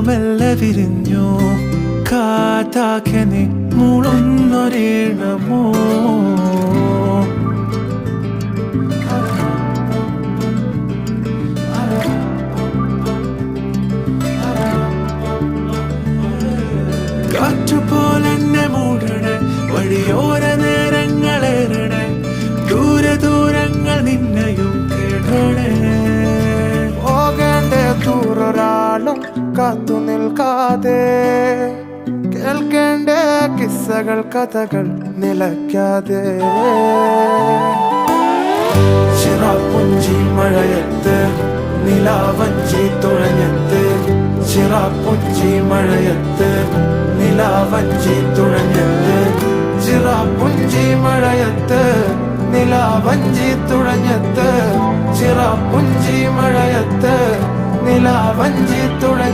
മെല്ലെ വിരിഞ്ഞു കാറ്റാകെ നീ മൂളുന്നൊരീണമോ കാറ്റുപോലെന്നെ മൂടണേ വഴിയോര നേരങ്ങളേറണേ ദൂരെ ദൂരങ്ങൾ നിന്നെയും കേടണേ പോകേണ്ട ദൂരൊരാളും കാത്തു നിൽക്കാതെ കേൾക്കേണ്ട കിസ്സകൾ കഥകൾ നിലയ്ക്കാതെ ചിറാപ്പുഞ്ചി മഴയത്ത് നിലാവഞ്ചി തുഴഞ്ഞത്ത് ചിറാപ്പുഞ്ചി മഴയത്ത് നിലാവഞ്ചി തുഴഞ്ഞത്ത് ചിറാപ്പുഞ്ചി മഴയത്ത് നിലാവഞ്ചി തുഴഞ്ഞത്ത് ചിറാപ്പുഞ്ചി മഴയത്ത് നിലാവഞ്ചി തുഴഞ്ഞ